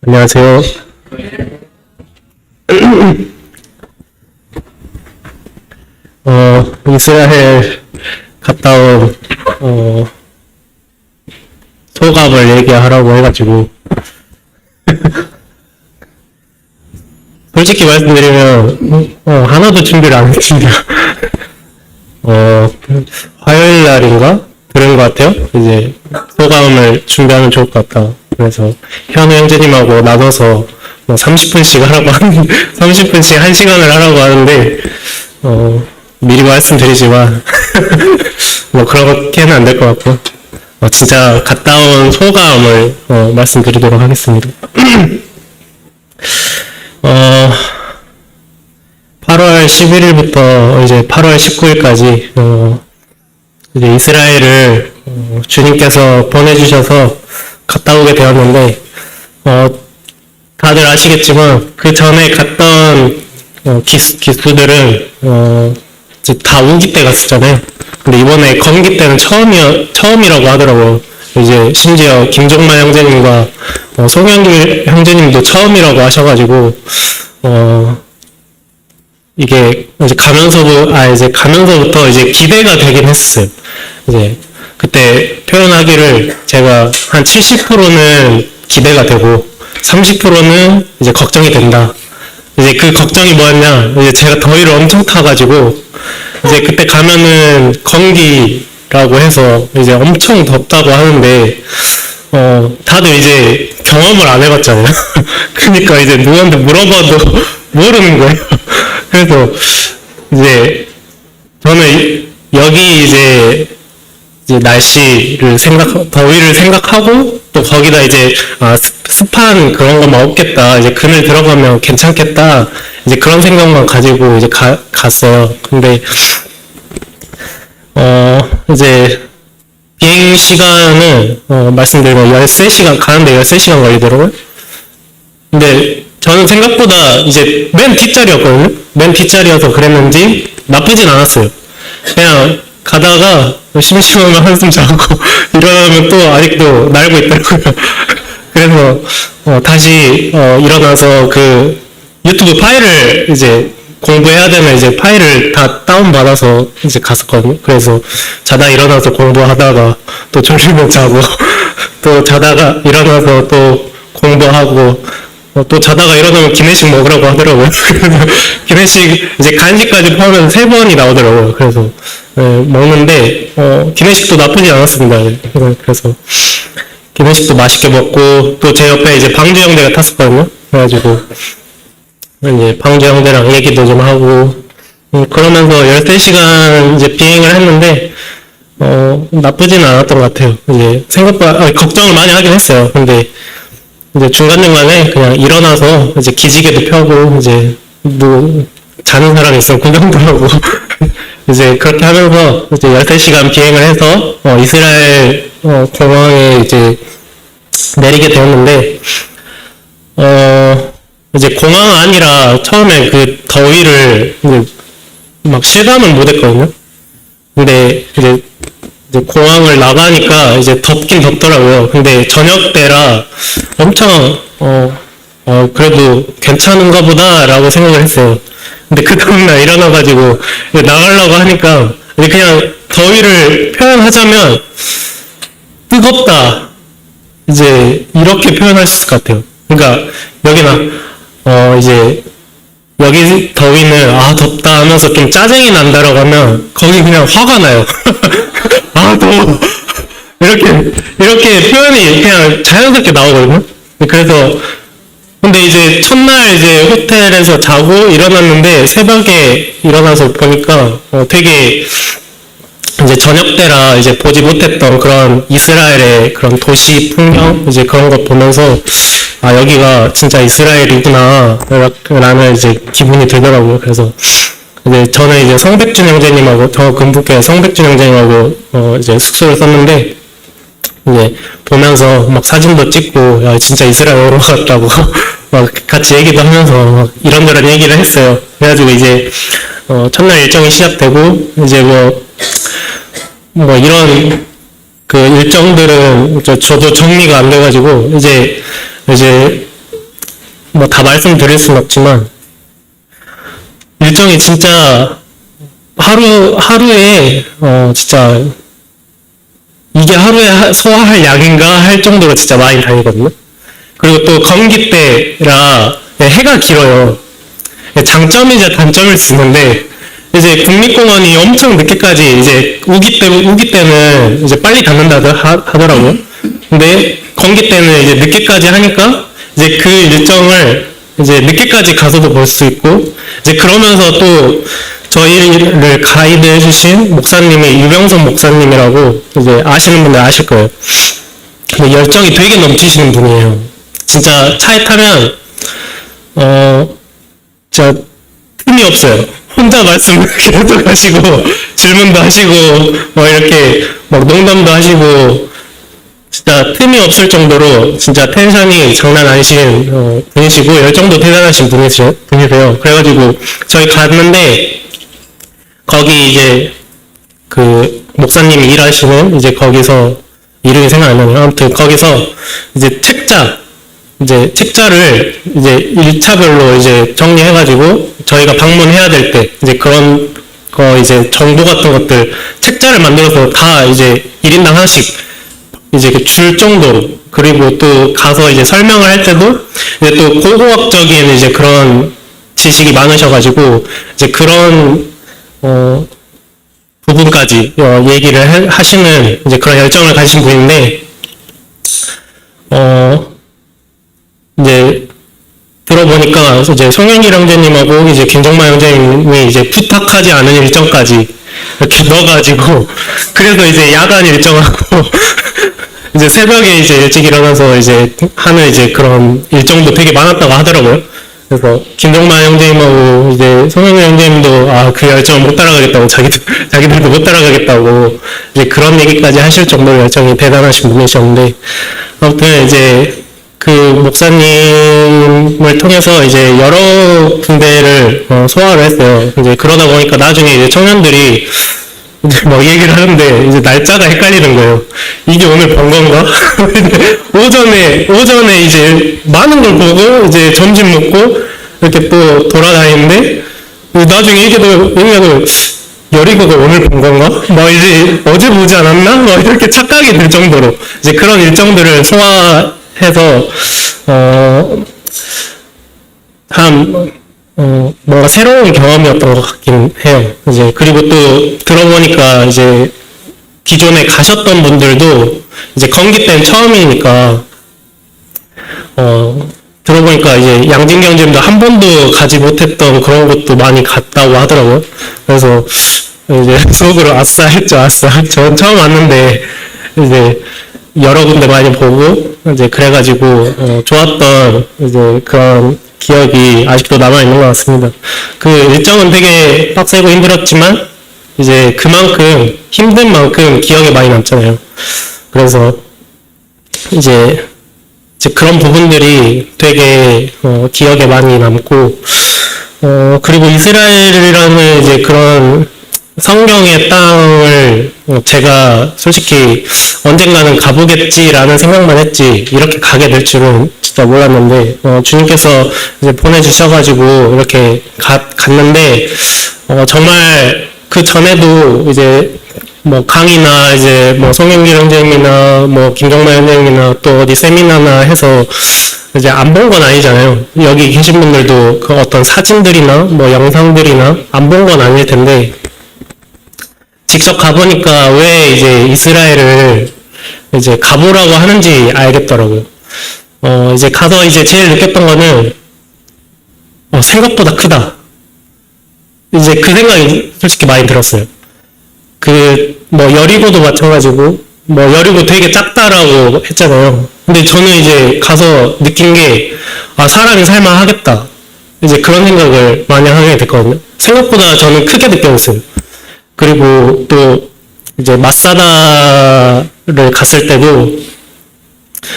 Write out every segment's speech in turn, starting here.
안녕하세요. 이스라엘 갔다 온, 소감을 얘기하라고 해가지고. 솔직히 말씀드리면, 하나도 준비를 안 했습니다. 화요일 날인가? 그런 것 같아요. 이제, 소감을 준비하면 좋을 것 같다. 그래서, 현우 형제님하고 나눠서, 30분씩 하라고 하는, 30분씩 1시간을 하라고 하는데, 미리 말씀드리지만, 그렇게는 안 될 것 같고, 진짜 갔다 온 소감을, 말씀드리도록 하겠습니다. 8월 11일부터 이제 8월 19일까지, 이제 이스라엘을, 주님께서 보내주셔서 갔다 오게 되었는데, 다들 아시겠지만, 그 전에 갔던, 기수들은, 이제 다 우기 때 갔었잖아요. 근데 이번에 건기 때는 처음이라고 하더라고요. 이제 심지어 김종만 형제님과, 송영길 형제님도 처음이라고 하셔가지고, 이게 이제 가면서부터 이제 기대가 되긴 했어요. 이제 그때 표현하기를 제가 한 70%는 기대가 되고 30%는 이제 걱정이 된다. 이제 그 걱정이 뭐였냐? 이제 제가 더위를 엄청 타가지고 이제 그때 가면은 건기라고 해서 이제 엄청 덥다고 하는데 다들 이제 경험을 안 해봤잖아요. 그러니까 이제 누구한테 물어봐도 모르는 거예요. 그래서 이제 저는 여기 이제 더위를 생각하고 또 거기다 이제 습한 그런 것만 없겠다. 이제 그늘 들어가면 괜찮겠다. 이제 그런 생각만 가지고 이제 갔어요. 근데 이제 비행 시간은 말씀드리면 13시간 가는데 13시간 걸리더라고요. 근데 저는 생각보다 이제 맨 뒷자리였거든요. 맨 뒷자리여서 그랬는지 나쁘진 않았어요. 그냥 가다가 심심하면 한숨 자고 일어나면 또 아직도 날고 있더라고요. 그래서 다시 일어나서 그 유튜브 파일을 이제 공부해야 되는 이제 파일을 다 다운받아서 이제 갔었거든요. 그래서 자다 일어나서 공부하다가 또 졸리면 자고 또 자다가 일어나서 또 공부하고 또 자다가 일어나면 기내식 먹으라고 하더라고요. 그래서 기내식 이제 간식까지 포함해서 3번이 나오더라고요. 그래서 먹는데 기내식도 나쁘지 않았습니다. 그래서 기내식도 맛있게 먹고 또 제 옆에 이제 방주 형제가 탔었거든요. 그래가지고 이제 방주 형제랑 얘기도 좀 하고 그러면서 13시간 이제 비행을 했는데 나쁘지는 않았던 것 같아요. 이제 생각보다 걱정을 많이 하긴 했어요. 근데 이제 중간중간에 그냥 일어나서 이제 기지개도 펴고 이제 뭐 자는 사람이 있으면 구경도 하고 이제 그렇게 하면서 이제 13시간 비행을 해서 이스라엘 공항에 이제 내리게 되었는데 이제 공항 아니라 처음에 그 더위를 이제 막 실감을 못 했거든요. 근데 이제 공항을 나가니까 이제 덥긴 덥더라고요. 근데 저녁 때라 엄청 그래도 괜찮은가 보다라고 생각을 했어요. 근데 그 다음날 일어나가지고 나가려고 하니까 그냥 더위를 표현하자면 뜨겁다. 이제 이렇게 표현할 수 있을 것 같아요. 그러니까 여기나 이제 여기 더위는 덥다 하면서 좀 짜증이 난다라고 하면 거기 그냥 화가 나요. 더워. 이렇게 표현이 그냥 자연스럽게 나오거든요. 그래서 근데 이제 첫날 이제 호텔에서 자고 일어났는데 새벽에 일어나서 보니까 되게 이제 저녁 때라 이제 보지 못했던 그런 이스라엘의 그런 도시 풍경 이제 그런 거 보면서 여기가 진짜 이스라엘이구나 라는 이제 기분이 들더라고요. 그래서 이제 저는 이제 성백준 형제님하고 저 금북교회 성백준 형제님하고 이제 숙소를 썼는데 이제 보면서 막 사진도 찍고 진짜 이스라엘 오러 갔다고 막 같이 얘기도 하면서 막 이런저런 얘기를 했어요. 그래가지고 이제 첫날 일정이 시작되고 이제 뭐 이런 그 일정들은 저도 정리가 안 돼가지고 이제 뭐 다 말씀드릴 순 없지만 일정이 진짜 하루에 진짜 이게 하루에 소화할 양인가 할 정도로 진짜 많이 다니거든요. 그리고 또 건기 때라 해가 길어요. 장점이자 단점일 수 있는데 이제 국립공원이 엄청 늦게까지 이제 우기 때는 이제 빨리 닫는다 하더라고요. 근데 건기 때는 이제 늦게까지 하니까 이제 그 일정을 이제 늦게까지 가서도 볼 수 있고 이제 그러면서 또 저희를 가이드 해주신 목사님이 유병선 목사님이라고 이제 아시는 분들 아실 거예요. 근데 열정이 되게 넘치시는 분이에요. 진짜 차에 타면 진짜 틈이 없어요. 혼자 말씀을 계속 하시고 질문도 하시고 뭐 이렇게 막 농담도 하시고 진짜 틈이 없을 정도로 진짜 텐션이 장난 아니신 분이시고 열정도 대단하신 분이세요. 그래가지고 저희 갔는데 거기 이제 그 목사님이 일하시는 이제 거기서 이름이 생각 안 나네요. 아무튼 거기서 이제 책자를 이제 1차별로 이제 정리해가지고 저희가 방문해야 될 때 이제 그런 거 이제 정보 같은 것들 책자를 만들어서 다 이제 1인당 하나씩 이제 줄 정도로 그리고 또 가서 이제 설명을 할 때도 이제 또 고고학적인 이제 그런 지식이 많으셔가지고 이제 그런 부분까지 얘기를 하시는 이제 그런 열정을 가진 분인데 이제 들어보니까 이제 송영길 형제님하고 이제 김정만 형제님이 이제 부탁하지 않은 일정까지 이렇게 넣어가지고 그래서 이제 야간 일정하고 이제 새벽에 이제 일찍 일어나서 이제 하는 이제 그런 일정도 되게 많았다고 하더라고요. 그래서 김정만 형제님하고 이제 송영길 형제님도 그 열정을 못 따라가겠다고 자기들도 못 따라가겠다고 이제 그런 얘기까지 하실 정도로 열정이 대단하신 분이셨는데 아무튼 이제 그 목사님을 통해서 이제 여러 군데를 소화를 했어요. 이제 그러다 보니까 나중에 이제 청년들이 이제 뭐 얘기를 하는데 이제 날짜가 헷갈리는 거예요. 이게 오늘 본 건가? 오전에 이제 많은 걸 보고 이제 점심 먹고 이렇게 또 돌아다니는데 나중에 얘기도 여리고가 오늘 본 건가? 뭐 이제 어제 보지 않았나? 뭐 이렇게 착각이 들 정도로 이제 그런 일정들을 소화해서 뭔가 새로운 경험이었던 것 같긴 해요. 이제 그리고 또 들어보니까 이제 기존에 가셨던 분들도 이제 건기 때는 처음이니까 들어보니까 이제 양진경님도 한 번도 가지 못했던 그런 곳도 많이 갔다고 하더라고요. 그래서 이제 속으로 아싸 했죠, 아싸. 전 처음 왔는데 이제 여러 군데 많이 보고 이제 그래가지고 좋았던 이제 그런 기억이 아직도 남아있는 것 같습니다. 그 일정은 되게 빡세고 힘들었지만 이제 그만큼 힘든 만큼 기억에 많이 남잖아요. 그래서 이제 그런 부분들이 되게 기억에 많이 남고 그리고 이스라엘이라는 이제 그런 성경의 땅을 제가 솔직히 언젠가는 가보겠지라는 생각만 했지 이렇게 가게 될 줄은 진짜 몰랐는데 주님께서 이제 보내주셔가지고 이렇게 갔는데 정말 그 전에도 이제 뭐 강의나 이제 뭐 송영길 형제님이나 뭐 김정만 형제님이나 또 어디 세미나나 해서 이제 안 본 건 아니잖아요. 여기 계신 분들도 그 어떤 사진들이나 뭐 영상들이나 안 본 건 아닐 텐데 직접 가보니까 왜 이제 이스라엘을 이제 가보라고 하는지 알겠더라고요. 이제 가서 이제 제일 느꼈던 거는 생각보다 크다. 이제 그 생각이 솔직히 많이 들었어요. 뭐 여리고도 마찬가지고 뭐 여리고 되게 작다라고 했잖아요. 근데 저는 이제 가서 느낀 게 사람이 살만하겠다. 이제 그런 생각을 많이 하게 됐거든요. 생각보다 저는 크게 느꼈어요. 그리고 또 이제 마사다를 갔을 때도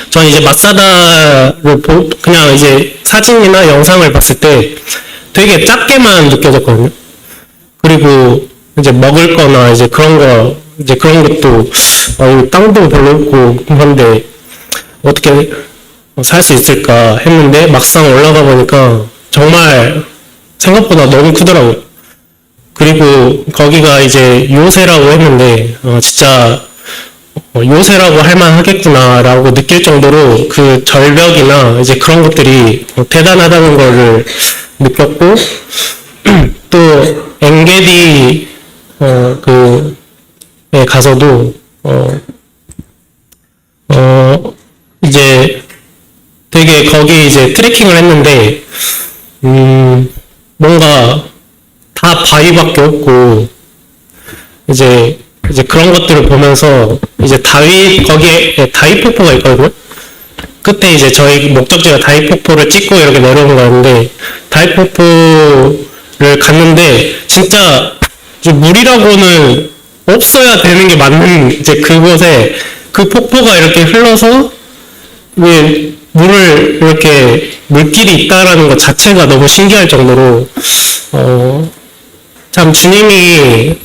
저는 이제 마사다를 그냥 이제 사진이나 영상을 봤을 때 되게 작게만 느껴졌거든요. 그리고 이제 먹을 거나 이제 그런 거 이제 그런 것도, 이 땅도 별로 없고, 그런데 어떻게 살 수 있을까 했는데 막상 올라가 보니까 정말 생각보다 너무 크더라고요. 그리고 거기가 이제 요새라고 했는데, 진짜 요새라고 할 만하겠구나라고 느낄 정도로 그 절벽이나 이제 그런 것들이 대단하다는 거를 느꼈고, 또 엥게디에 가서도 이제 되게 거기 이제 트레킹을 했는데 뭔가 다 바위밖에 없고 이제 그런 것들을 보면서 이제 거기에 다위 폭포가 있거든요. 끝에 이제 저희 목적지가 다위 폭포를 찍고 이렇게 내려오는 거였는데 다위 폭포를 갔는데 진짜 물이라고는 없어야 되는 게 맞는 이제 그곳에 그 폭포가 이렇게 흘러서 왜 물을 이렇게 물길이 있다라는 것 자체가 너무 신기할 정도로 참 주님이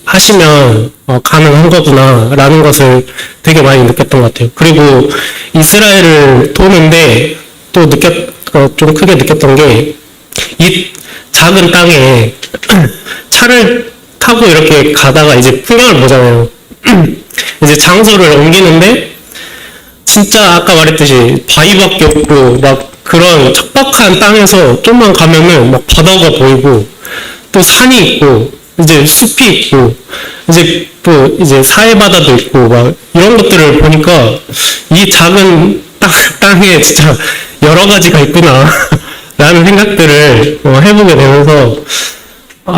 하시면 가능한 거구나라는 것을 되게 많이 느꼈던 것 같아요. 그리고 이스라엘을 도는데 또 좀 크게 느꼈던 게 이 작은 땅에 차를 타고 이렇게 가다가 이제 풍경을 보잖아요. 이제 장소를 옮기는데 진짜 아까 말했듯이 바위밖에 없고 막 그런 척박한 땅에서 좀만 가면은 막 바다가 보이고 또 산이 있고 이제 숲이 있고 이제 또 이제 사해바다도 있고 막 이런 것들을 보니까 이 작은 땅에 진짜 여러 가지가 있구나 라는 생각들을 해보게 되면서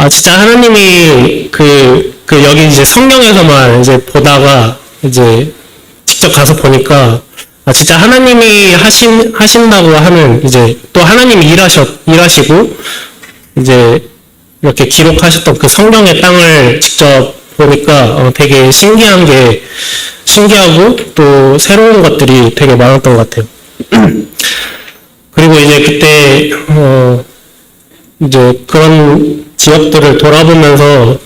진짜 하나님이 여기 이제 성경에서만 이제 보다가 이제 직접 가서 보니까 진짜 하나님이 하신다고 하는 이제 또 하나님이 일하시고 이제 이렇게 기록하셨던 그 성경의 땅을 직접 보니까 되게 신기하고 또 새로운 것들이 되게 많았던 것 같아요. 그리고 이제 그때 이제 그런 지역들을 돌아보면서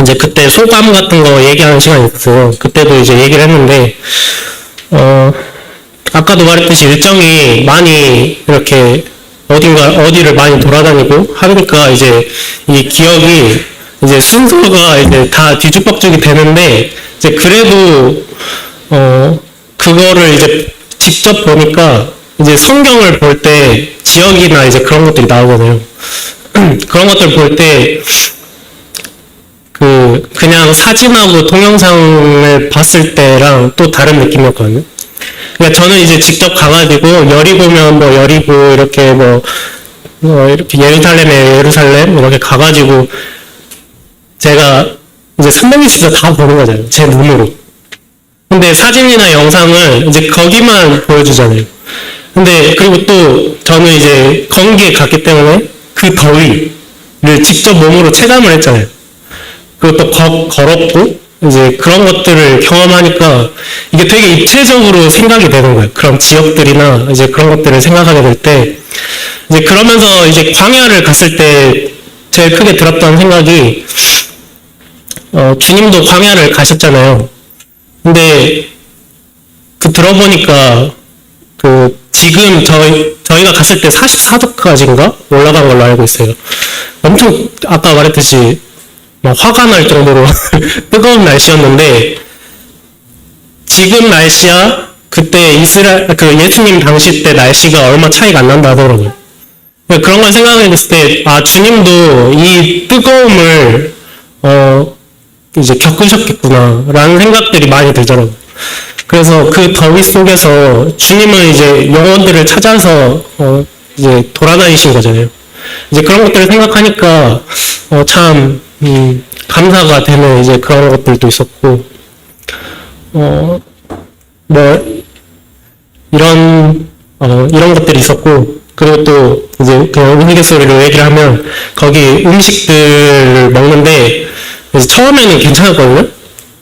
이제 그때 소감 같은 거 얘기하는 시간이 있었어요. 그때도 이제 얘기를 했는데 아까도 말했듯이 일정이 많이 이렇게 어디를 많이 돌아다니고 하니까 이제 이 기억이 이제 순서가 이제 다 뒤죽박죽이 되는데 이제 그래도 그거를 이제 직접 보니까 이제 성경을 볼 때 지역이나 이제 그런 것들이 나오거든요. 그런 것들 볼 때 그냥 사진하고 동영상을 봤을 때랑 또 다른 느낌이었거든요. 그러니까 저는 이제 직접 가가지고 여리고면 뭐 여리고 이렇게 이렇게 예루살렘 이렇게 가가지고 제가 이제 360도 다 보는 거잖아요. 제 눈으로. 근데 사진이나 영상을 이제 거기만 보여주잖아요. 근데 그리고 또 저는 이제 건기에 갔기 때문에 그 더위를 직접 몸으로 체감을 했잖아요. 그리고 또 걸었고 이제 그런 것들을 경험하니까 이게 되게 입체적으로 생각이 되는 거예요. 그런 지역들이나 이제 그런 것들을 생각하게 될 때 이제 그러면서 이제 광야를 갔을 때 제일 크게 들었던 생각이 주님도 광야를 가셨잖아요. 근데 들어보니까 지금 저희가 갔을 때 44도까지인가 올라간 걸로 알고 있어요. 엄청 아까 말했듯이 막 화가 날 정도로 뜨거운 날씨였는데 지금 날씨야 그때 예수님 당시 때 날씨가 얼마 차이가 안 난다 하더라고요. 그런 걸 생각했을 때 주님도 이 뜨거움을 이제 겪으셨겠구나 라는 생각들이 많이 들더라고요. 그래서 그 더위 속에서 주님은 이제 영혼들을 찾아서 이제 돌아다니신 거잖아요. 이제 그런 것들을 생각하니까 참 감사가 되는 이제 그런 것들도 있었고 이런 것들이 있었고 그리고 또 이제 그냥 우스갯소리로 얘기를 하면 거기 음식들을 먹는데 이제 처음에는 괜찮았거든요.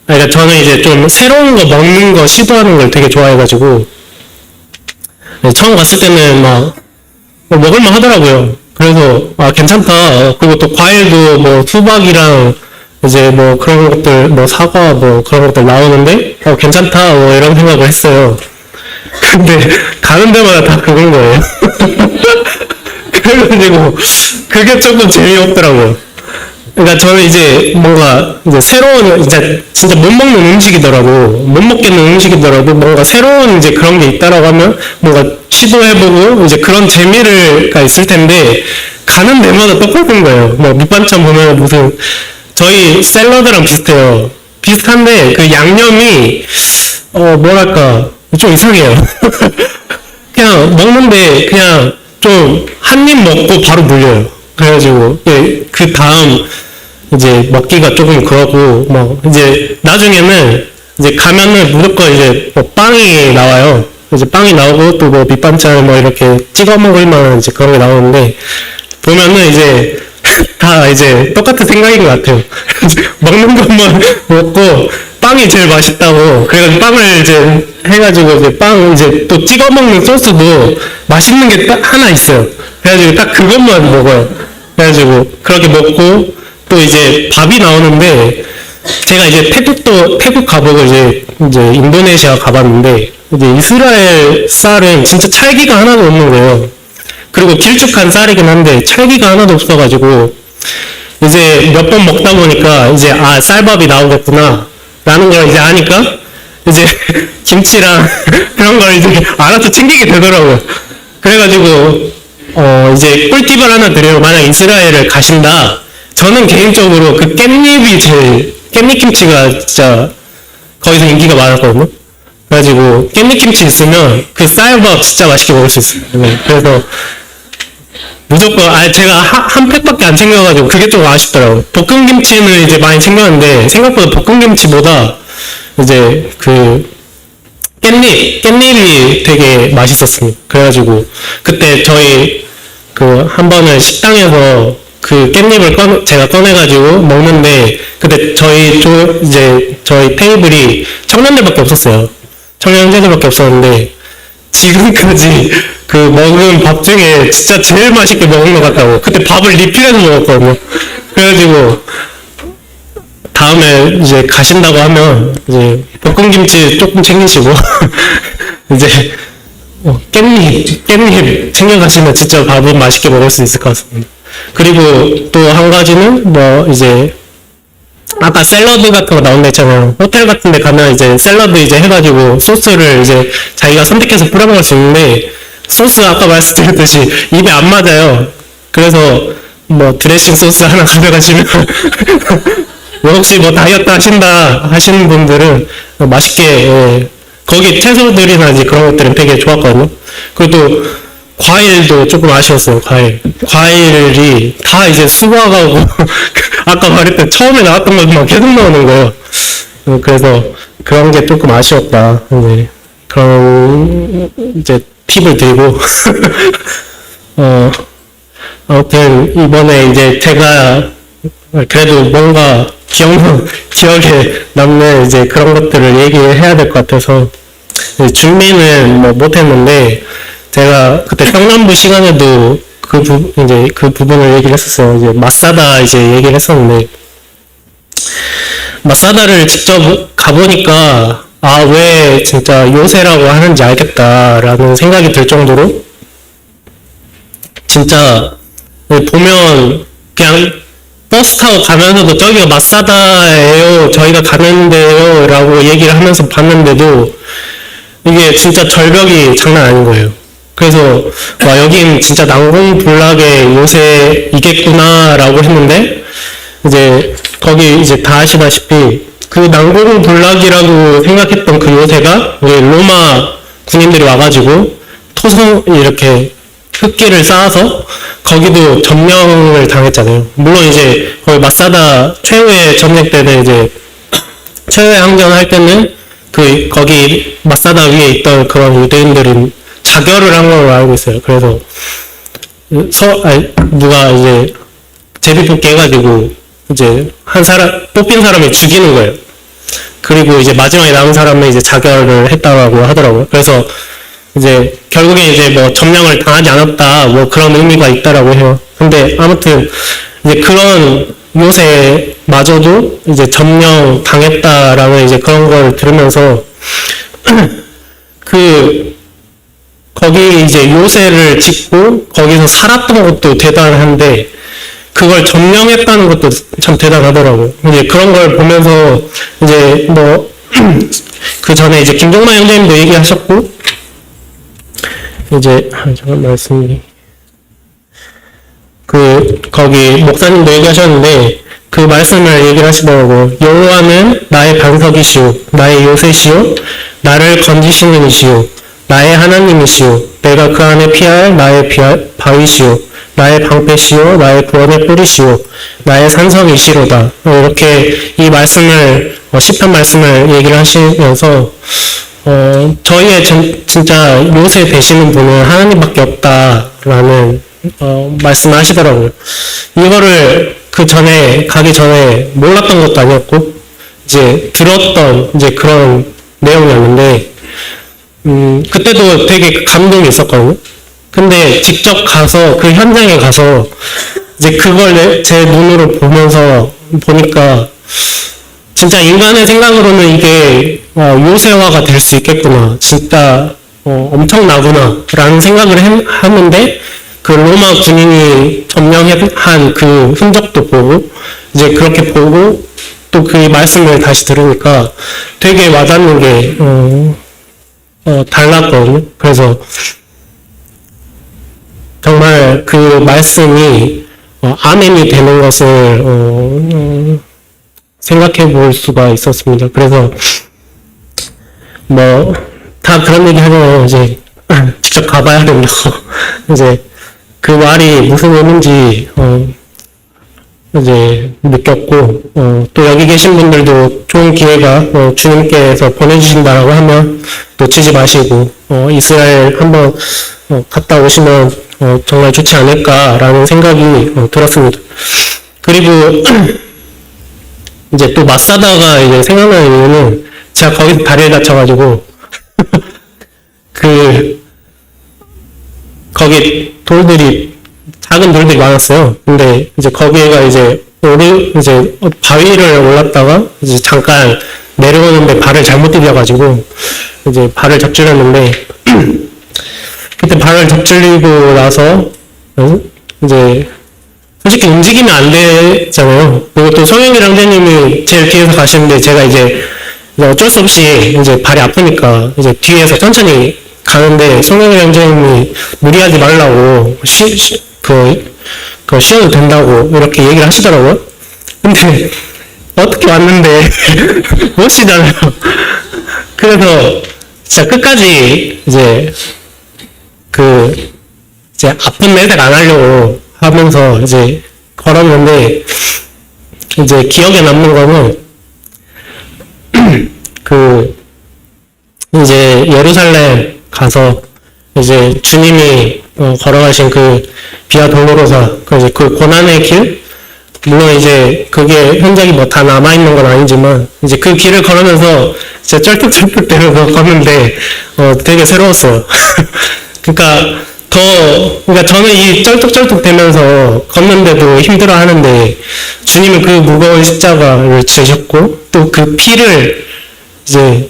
그러니까 저는 이제 좀 새로운 거 먹는 거 시도하는 걸 되게 좋아해가지고 처음 갔을 때는 막 먹을만 하더라고요. 그래서, 아, 괜찮다. 그리고 또 과일도 뭐 수박이랑 이제 뭐 그런 것들, 뭐 사과 뭐 그런 것들 나오는데, 괜찮다. 뭐 이런 생각을 했어요. 근데 가는 데마다 다 그건 거예요. 그래가지고 그게 조금 재미없더라고요. 그러니까 저는 이제 뭔가 이제 새로운 이제 진짜 못 먹는 음식이더라도 못 먹겠는 음식이더라도 뭔가 새로운 이제 그런 게 있다라고 하면 뭔가 시도해보고 이제 그런 재미가 있을 텐데 가는 데마다 똑같은 거예요. 뭐 밑반찬 보면 무슨 저희 샐러드랑 비슷해요. 비슷한데 그 양념이 뭐랄까 좀 이상해요. 그냥 먹는데 그냥 좀 한 입 먹고 바로 물려요. 그래가지고 그 다음 이제 먹기가 조금 그러고 뭐 이제 나중에는 이제 가면은 무조건 이제 뭐 빵이 나와요. 이제 빵이 나오고 또 뭐 밑반찬 뭐 이렇게 찍어 먹을 만한 이제 그런 게 나오는데 보면은 이제 다 이제 똑같은 생각인 것 같아요. 먹는 것만 먹고 빵이 제일 맛있다고 그래가지고 빵을 이제 해가지고 이제 빵 이제 또 찍어 먹는 소스도 맛있는 게 딱 하나 있어요. 그래가지고 딱 그것만 먹어요. 그래가지고 그렇게 먹고 또 이제 밥이 나오는데 제가 이제 태국 가보고 이제 인도네시아 가봤는데 이제 이스라엘 쌀은 진짜 찰기가 하나도 없는 거예요. 그리고 길쭉한 쌀이긴 한데 찰기가 하나도 없어가지고 이제 몇 번 먹다 보니까 이제 아 쌀밥이 나오겠구나 라는 걸 이제 아니까 이제 김치랑 그런 걸 이제 알아서 챙기게 되더라고요. 그래가지고 이제 꿀팁을 하나 드려요. 만약 이스라엘을 가신다. 저는 개인적으로 그 깻잎김치가 진짜 거기서 인기가 많았거든요. 그래가지고 깻잎김치 있으면 그 쌀밥 진짜 맛있게 먹을 수 있어요. 네, 그래서 무조건 제가 한 팩밖에 안 챙겨가지고 그게 좀 아쉽더라고요. 볶음김치는 이제 많이 챙겼는데 생각보다 볶음김치보다 이제 그 깻잎이 되게 맛있었습니다. 그래가지고 그때 저희 그 한 번은 식당에서 그 깻잎을 제가 꺼내가지고 먹는데 그때 저희 테이블이 청년들밖에 없었어요. 청년제들밖에 없었는데 지금까지 그 먹은 밥 중에 진짜 제일 맛있게 먹은 것 같다고. 그때 밥을 리필해서 먹었거든요. 그래가지고 다음에 이제 가신다고 하면 이제 볶음김치 조금 챙기시고 이제 깻잎 챙겨가시면 진짜 밥은 맛있게 먹을 수 있을 것 같습니다. 그리고 또 한 가지는 뭐 이제 아까 샐러드 같은 거 나온다 했잖아요. 호텔 같은 데 가면 이제 샐러드 이제 해가지고 소스를 이제 자기가 선택해서 뿌려 먹을 수 있는데 소스 아까 말씀드렸듯이 입에 안 맞아요. 그래서 뭐 드레싱 소스 하나 가져가시면 혹시 뭐 다이어트 하신다 하시는 분들은 맛있게 거기 채소들이나 이제 그런 것들은 되게 좋았거든요. 그리고 또 과일도 조금 아쉬웠어요. 과일이 다 이제 수박하고 아까 말했던 처음에 나왔던 것만 계속 나오는 거예요. 그래서 그런 게 조금 아쉬웠다. 네. 그런 이제 팁을 드리고 아무튼 이번에 이제 제가 그래도 뭔가 기억에 남는 이제 그런 것들을 얘기해야 될 것 같아서 준비는 뭐 못했는데 제가 그때 평남부 시간에도 이제 그 부분을 얘기를 했었어요. 이제 마사다 이제 얘기를 했었는데 마사다를 직접 가보니까 왜 진짜 요새라고 하는지 알겠다라는 생각이 들 정도로 진짜 보면 그냥 버스 타고 가면서도 저기가 마사다예요, 저희가 가는데요 라고 얘기를 하면서 봤는데도 이게 진짜 절벽이 장난 아닌 거예요. 그래서 와 여긴 진짜 난공불락의 요새이겠구나 라고 했는데 이제 거기 이제 다 아시다시피 그 난공불락이라고 생각했던 그 요새가 로마 군인들이 와가지고 이렇게 흙길을 쌓아서 거기도 점령을 당했잖아요. 물론 이제 거기 마사다 최후의 전쟁 때는 이제 최후의 항전할 때는 거기 마사다 위에 있던 그런 유대인들은 자결을 한 걸로 알고 있어요. 그래서 누가 이제 제비뽑기 해가지고 이제 뽑힌 사람을 죽이는 거예요. 그리고 이제 마지막에 남은 사람은 이제 자결을 했다고 하더라고요. 그래서 이제 결국에 이제 뭐 점령을 당하지 않았다 뭐 그런 의미가 있다라고 해요. 근데 아무튼 이제 그런 요새마저도 이제 점령 당했다라는 이제 그런 걸 들으면서 거기 이제 요새를 짓고 거기서 살았던 것도 대단한데 그걸 점령했다는 것도 참 대단하더라고. 이제 그런 걸 보면서 이제 뭐 그 전에 이제 김종만 형제님도 얘기하셨고 이제 잠깐 말씀이 거기 목사님도 얘기하셨는데 그 말씀을 얘기를 하시더라고. 여호와는 나의 반석이시오, 나의 요새시오, 나를 건지시는 이시오, 나의 하나님이시오, 내가 그 안에 피할 나의 바위시오, 나의 방패시오, 나의 구원의 뿌리시오, 나의 산성이시로다. 이렇게 이 말씀을 시편 말씀을 얘기를 하시면서 저희의 진짜 요새 되시는 분은 하나님밖에 없다라는 말씀을 하시더라고요. 이거를 그 전에 가기 전에 몰랐던 것도 아니었고 이제 들었던 이제 그런 내용이었는데 그때도 되게 감동이 있었거든요. 근데 직접 가서 그 현장에 가서 이제 그걸 제 눈으로 보니까 진짜 인간의 생각으로는 이게 요새화가 될 수 있겠구나. 진짜 엄청나구나 라는 생각을 했는데 그 로마 군인이 점령한 그 흔적도 보고 이제 그렇게 보고 또 그 말씀을 다시 들으니까 되게 와닿는 게 달랐거든요. 그래서 정말 그 말씀이 아멘이 되는 것을 생각해 볼 수가 있었습니다. 그래서 뭐 다 그런 얘기 하면 이제 직접 가봐야 된다고 이제 그 말이 무슨 의미인지 이제 느꼈고 또 여기 계신 분들도 좋은 기회가 주님께서 보내주신다라고 하면 놓치지 마시고 이스라엘 한번 갔다 오시면 정말 좋지 않을까라는 생각이 들었습니다. 그리고 이제 또 마사다가 이제 생각나는 이유는 제가 거기서 다리를 다쳐가지고 거기 작은 돌들이 많았어요. 근데 이제 거기가 이제 바위를 올랐다가 이제 잠깐 내려오는데 발을 잘못 디뎌가지고 이제 발을 접질렀는데 그때 발을 접질리고 나서 이제 솔직히 움직이면 안 되잖아요. 그리고 또 성현이랑 형제님이 제일 뒤에서 가시는데 제가 이제 어쩔 수 없이 이제 발이 아프니까 이제 뒤에서 천천히 가는데 성현이 형제님이 무리하지 말라고 쉬어도 된다고 이렇게 얘기를 하시더라고요. 근데 어떻게 왔는데 못 쉬잖아요. 그래서 진짜 끝까지 이제 아픈 내색 안 하려고 하면서 이제 걸었는데 이제 기억에 남는 거는 이제 예루살렘 가서 이제 주님이 걸어가신 그 비아 돌로로사 이제 그 고난의 길, 물론 이제 그게 흔적이 뭐 다 남아 있는 건 아니지만 이제 그 길을 걸으면서 진짜 쩔뚝쩔뚝대면서 걷는데 되게 새로웠어요. 그러니까 저는 이 쩔뚝쩔뚝대면서 걷는데도 힘들어 하는데 주님은 그 무거운 십자가를 지셨고 또 그 피를 이제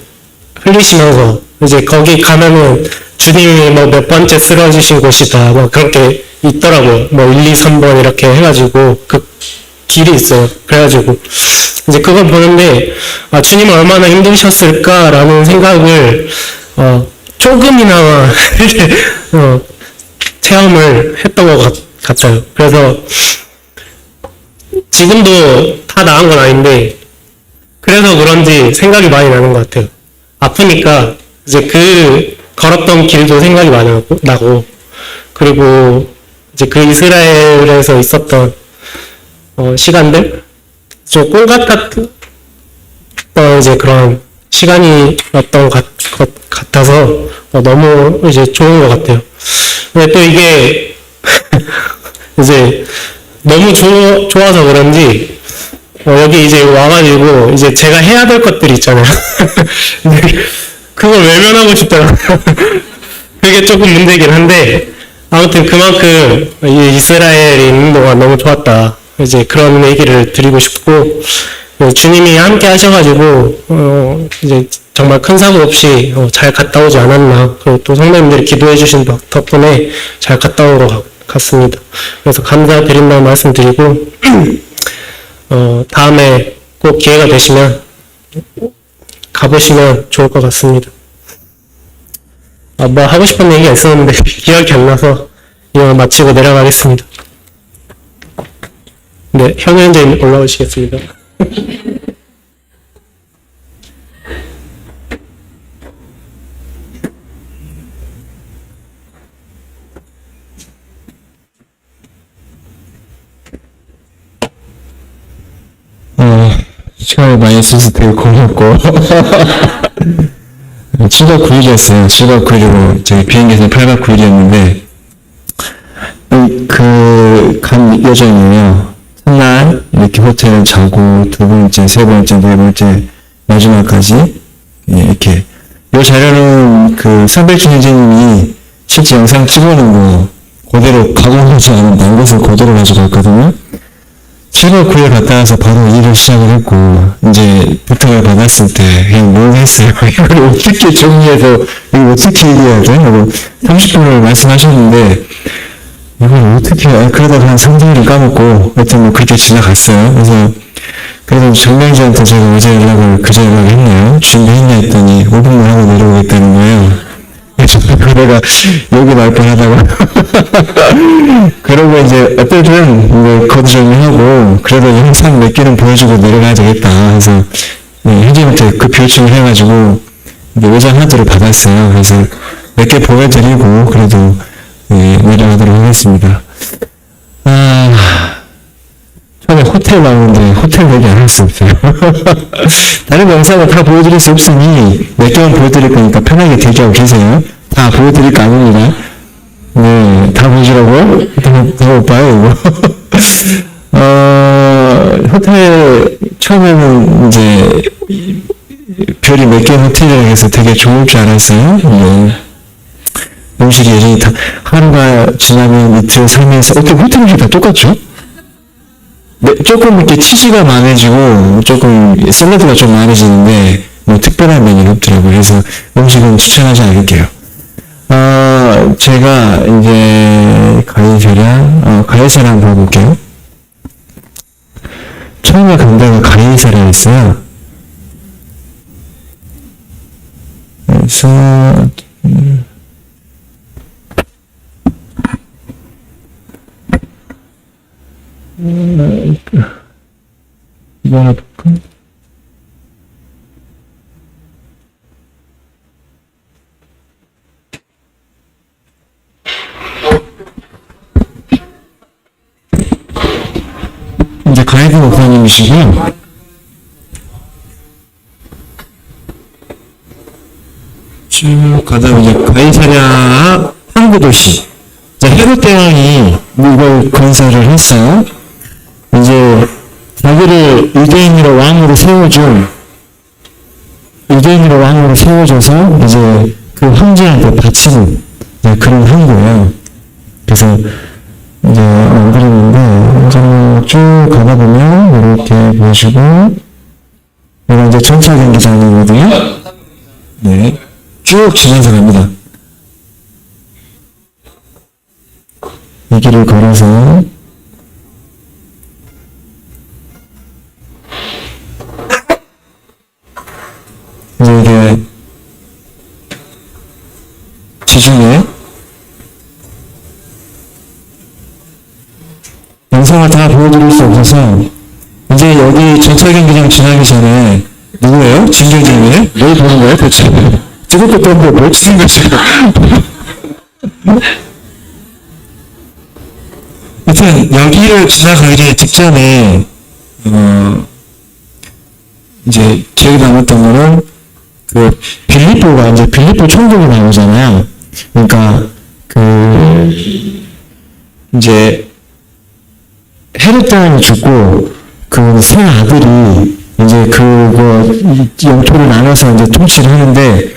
흘리시면서 이제 거기 가면은 주님이 뭐 몇 번째 쓰러지신 곳이다 뭐 그렇게 있더라고요. 뭐 1, 2, 3번 이렇게 해가지고 그 길이 있어요. 그래가지고 이제 그걸 보는데 주님은 얼마나 힘드셨을까라는 생각을 조금이나마 체험을 했던 것 같아요. 그래서 지금도 다 나은 건 아닌데 그래서 그런지 생각이 많이 나는 것 같아요. 아프니까 이제 걸었던 길도 생각이 많이 나고 그리고 이제 그 이스라엘에서 있었던 시간들 좀 꿈 같았던 이제 그런 시간이었던 것 같아서 너무 이제 좋은 것 같아요. 근데 또 이게 이제 너무 좋아서 그런지 여기 이제 와가지고 이제 제가 해야 될 것들이 있잖아요. 그걸 외면하고 싶더라고요. 그게 조금 문제긴 한데, 아무튼 그만큼 이 이스라엘에 있는 동안 너무 좋았다. 이제 그런 얘기를 드리고 싶고, 주님이 함께 하셔가지고, 이제 정말 큰 사고 없이 잘 갔다 오지 않았나. 그리고 또 성도님들이 기도해 주신 덕분에 잘 갔다 온 것 같습니다. 그래서 감사드린다는 말씀 드리고, 다음에 꼭 기회가 되시면 가보시면 좋을 것 같습니다. 뭐 하고 싶은 얘기가 있었는데 기억이 안 나서 이거 마치고 내려가겠습니다. 네, 현현재님 올라오시겠습니다. 시간을 많이 써서 되게 고맙고 7박 9일이었어요. 7박 9일이고 저희 비행기에서는 8박 9일이었는데 간 여정이에요. 첫날 이렇게 호텔을 자고 두 번째, 세 번째, 네 번째 마지막까지 이렇게 이 자료는 선배준 선생님이 실제 영상 찍어놓은 거 그대로 가공하지 않은 난 것을 그대로 가져갔거든요. 7박 9일 갔다 와서 바로 일을 시작을 했고, 이제 부탁을 받았을 때 그냥 뭘 했어요. 이걸 어떻게 정리해서, 이걸 어떻게 얘기해야 돼? 하고 30분을 말씀하셨는데, 이걸 어떻게, 그러다가 한 3분을 까먹고, 하여튼 뭐 그렇게 지나갔어요. 그래서, 그래도 정명지한테 제가 어제 그제 연락을 했네요. 준비했냐 했더니 5분만 하고 내려오겠다는 거예요. 내가 여기 날 뻔하다가 그러고 이제 어떨 뭐 거두 정리하고 그래도 영상 몇 개는 보여주고 내려가야 되겠다 해서 현재한테 그 요청을 해가지고 외장 하드를 받았어요. 그래서 몇 개 보여드리고 그래도 내려가도록 하겠습니다. 처음에 호텔 나오는데 호텔 얘기 안 할 수 없어요. 다른 영상은 다 보여드릴 수 없으니 몇 개만 보여드릴 거니까 편하게 대기하고 계세요. 다 보여드릴 거 아닙니다. 네, 다 보시라고요? 들어볼까요, 이거? 호텔, 처음에는 이제, 별이 몇 개 호텔이라고 해서 되게 좋을 줄 알았어요. 음식이 예전에 다, 하루가 지나면 이틀, 3일에서, 어떻게 호텔 음식이 다 똑같죠? 네, 조금 이렇게 치즈가 많아지고, 조금 샐러드가 좀 많아지는데, 뭐 특별한 메뉴는 없더라고요. 그래서 음식은 추천하지 않을게요. 제가 이제 가이사랴 한번 봐볼게요. 처음에 간 데가 가이사랴였어요. 그래서 이거 하나 볼까? 이제 가이드 목사님이시고요. 쭉 가다 이제 가이사랴 항구도시. 헤롯 대왕이 이걸 건설을 했어요. 이제 자기를 유대인으로 왕으로 세워줘서 이제 그 황제한테 바치는 그런 항구예요. 그래서 이제 만들었는데 쭉 가다 보면 이렇게 보시고 여기 이제 전차 경기장이거든요. 네, 쭉 지나서 갑니다. 이 길을 걸어서 이제 이게 지중해 영상을 다 보여드릴 수 없어서 이제 여기 전차 경기장 지나기 전에 누구예요? 진경진이에요? 뭘 보는 거예요 대체? 찍을 것도 없고 뭘 찍는 거지? 하여튼 여기를 지나가기 직전에 이제 기억에 남았던 거는 그 빌립보가 이제 빌립보 총독이 나오잖아요. 그러니까 이제 헤롯 대왕이 죽고 그 세 아들이 이제 그거 영토를 나눠서 이제 통치를 하는데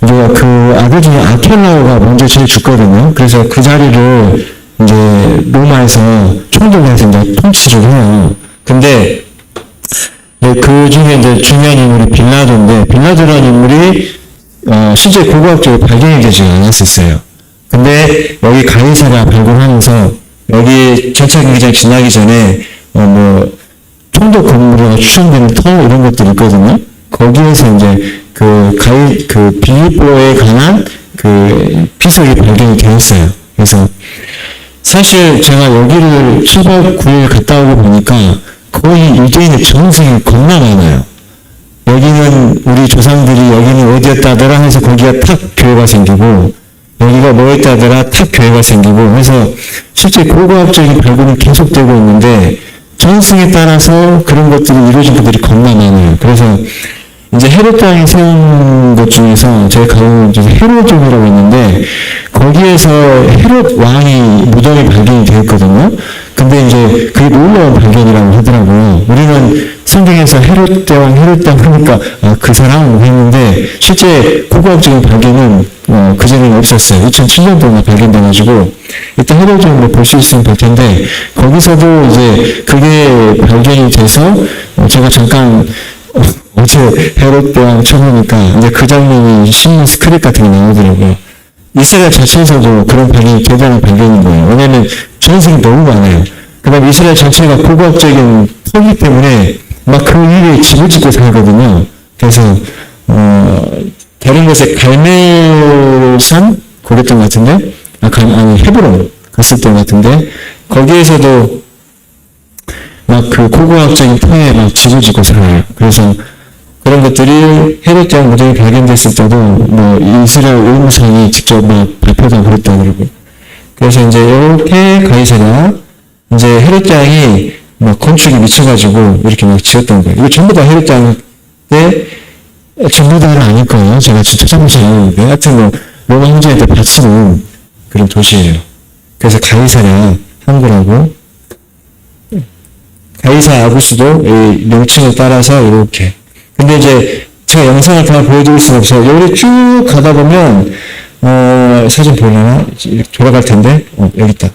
이제 그 아들 중에 아켈라오가 먼저 제일 죽거든요. 그래서 그 자리를 이제 로마에서 총독해서 이제 통치를 해요. 근데 그 중에 이제 중요한 인물이 빌라도인데, 빌라도라는 인물이 실제 고고학적으로 발견이 되지 않았었어요. 근데 여기 가이사랴 발굴하면서 여기 전차 경기장 지나기 전에 총독 건물에 추천되는 터 이런 것들이 있거든요. 거기에서 이제 그 빌립보에 관한 그 피석이 발견이 되었어요. 그래서 사실 제가 여기를 7박 9일 갔다 오고 보니까 거의 유대인의 전승이 겁나 많아요. 여기는 우리 조상들이 여기는 어디였다더라 해서 거기가 탁 교회가 생기고, 여기가 뭐였다더라 탁 교회가 생기고, 그래서 실제 고고학적인 발굴은 계속되고 있는데 전승에 따라서 그런 것들이 이루어진 것들이 겁나 많아요. 그래서 이제 헤롯 왕이 세운 것 중에서 제가 가본 곳에서 헤롯종이라고 있는데, 거기에서 헤롯 왕이 무덤이 발견이 되었거든요. 근데 이제 그게 놀라운 발견이라고 하더라고요. 우리는 성경에서 헤롯 대왕 하니까 그 사람 했는데, 실제 고고학적인 발견은 그전에는 없었어요. 2007년도에 발견돼가지고 일단 헤롯종 볼 수 있으면 볼 텐데, 거기서도 이제 그게 발견이 돼서 제가 잠깐 어제 헤롯 대왕 쳐보니까 이제 그 장면이 신문 스크립 같은 게 나오더라고요. 이스라엘 자체에서도 그런 발견이 대단한 발견인 거예요. 왜냐면 전승이 너무 많아요. 그 다음에 이스라엘 전체가 고고학적인 터이기 때문에 막 그 위에 집을 짓고 살거든요. 그래서 다른 곳에 갈멜산 거겼던 것 같은데, 아니 헤브론 갔을 때 같은데, 거기에서도 막 그 고고학적인 터에 막 집을 짓고 살아요. 그래서 그런 것들이 헤롯 대왕 무덤이 발견됐을 때도 이스라엘 의무상이 직접 막 발표하고 그랬다더라고요. 그래서 이제 이렇게 가이사랴 이제 헤롯 대왕이 막 건축이 미쳐가지고 이렇게 막 지었던 거예요. 이거 전부 다 헤롯 대왕 때, 전부 다는 아닐 거예요. 제가 진짜 찾아보지 않았는데, 하여튼 로마 황제한테 바치는 그런 도시예요. 그래서 가이사랴 한글하고 가이사 아구스도 이 명칭에 따라서 이렇게. 근데 이제 제가 영상을 다 보여드릴 수는 없어요. 여기 쭉 가다 보면 사진 보이려나? 돌아갈 텐데 여기 있다.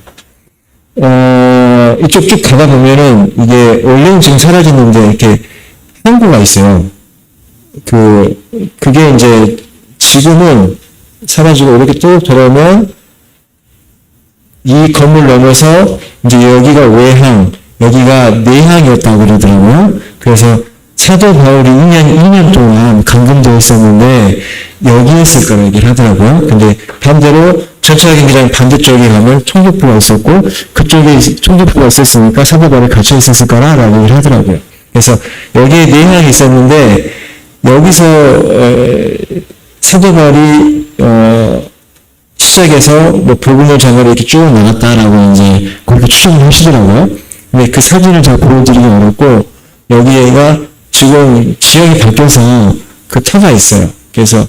이쪽 쭉 가다 보면은 이게 원래는 지금 사라졌는데 이렇게 항구가 있어요. 그게 이제 지금은 사라지고 이렇게 쭉 돌아오면 이 건물 넘어서 이제 여기가 외항, 여기가 내항이었다고 그러더라고요. 그래서 사도 바울이 2년 동안 감금되어 있었는데 여기에 있을 거라 얘기를 하더라고요. 근데 반대로 전차 경기장 반대쪽에 가면 총독부가 있었고, 그쪽에 총독부가 있었으니까 사도 바울이 갇혀 있었을 거라라고 얘기를 하더라고요. 그래서 여기에 내항이 있었는데, 여기서 사도 바울이 시작해서 복음을 전하러 이렇게 쭉 나갔다라고 이제 그렇게 추정을 하시더라고요. 근데 그 사진을 제가 보여드리기 어렵고, 여기가 지금 지형이 바뀌어서 그 터가 있어요. 그래서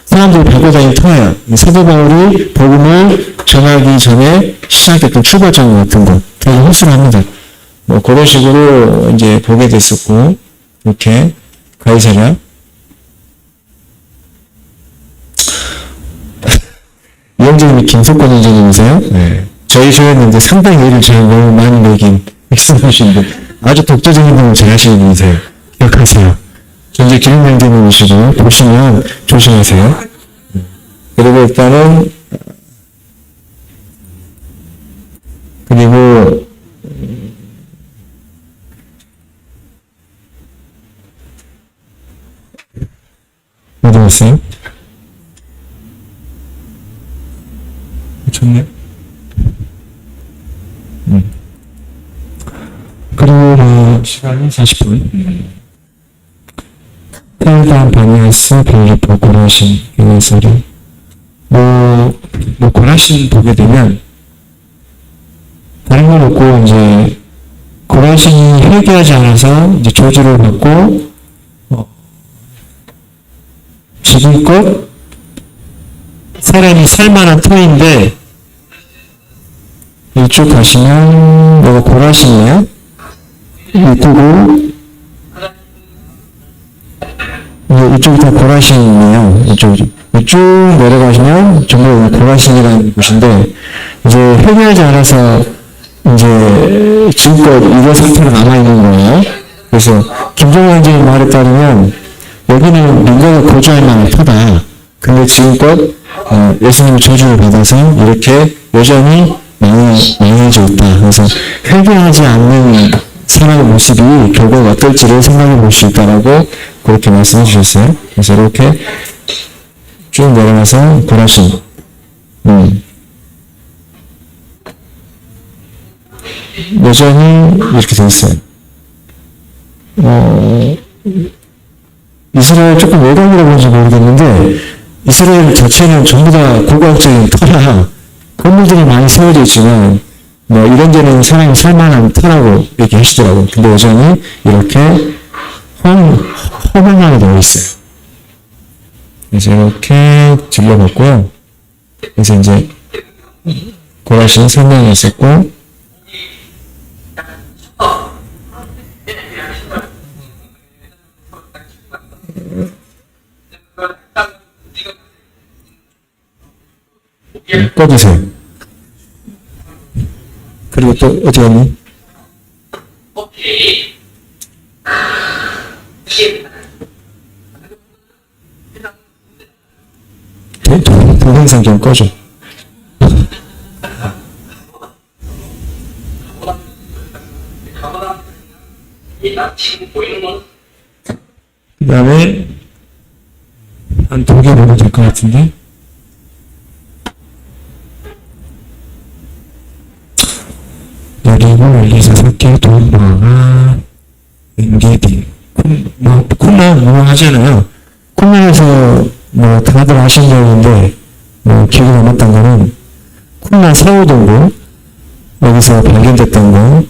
사람들이 밟고 다니는 터예요. 사도 바울이 복음을 전하기 전에 시작했던 출발점 같은 거 되게 흡수합니다. 그런 식으로 이제 보게 됐었고, 이렇게 가이사랴. 위원장님이 김석권 위원장님이세요? 네. 저희 쇼였는데 상당히 일을 제가 너무 많이 먹인 엑스트라신데 아주 독자적인 분을 잘 하시는 분이세요. 기억하세요. 현재 기름장님이시고 보시면 조심하세요. 그리고 일단은 그리고 어디 갔어요? 좋네. 그리고 시간이 40분. 헬단 바니아스 빌리포 고라신 유네사리. 고라신 보게 되면 다른 건 없고, 이제 고라신이 회개하지 않아서 이제 저주를 받고 지금껏 사람이 살만한 터인데, 이쪽 가시면 뭐가 고라신이에요. 이쪽은 이쪽이 다 고라신이에요. 이쪽이. 쭉 내려가시면 전부 고라신이라는 곳인데, 이제 회개하지 않아서 이제 지금껏 이런 상태로 남아있는 거예요. 그래서 김종환 원장님 말에 따르면 여기는 민가가 거주할 만한 터다. 근데 지금껏 예수님의 저주를 받아서 이렇게 여전히 망해져 있다. 그래서 회개하지 않는 사람의 모습이 결국 어떨지를 생각해 볼 수 있다라고 그렇게 말씀해 주셨어요. 그래서 이렇게 쭉 내려가서 고라신. 여전히 이렇게 돼 있어요. 이스라엘 조금 외곽이라고 하는지 모르겠는데, 이스라엘 자체는 전부 다 고고학적인 터라, 건물들이 많이 세워져 있지만, 뭐, 이런 데는 사람이 살만한 터라고 얘기하시더라고요. 근데 여전히 이렇게 험한하게 되어 있어요. 그래서 이렇게 질러봤고요. 그래서 이제, 고라신 설명이 있었고, 꺼주세요. 그리고 또 어디 갔니? 동영상 좀 꺼줘. 그 다음에 한 2개 보면 될 것 같은데. 여리고 엘리사 사케 돈바가 엔게디 쿰만 유명하잖아요. 쿰만에서 뭐 다들 아시는 내용인데 뭐 기억에 남았던 거는 쿰만 사후동굴 여기서 발견됐던 거.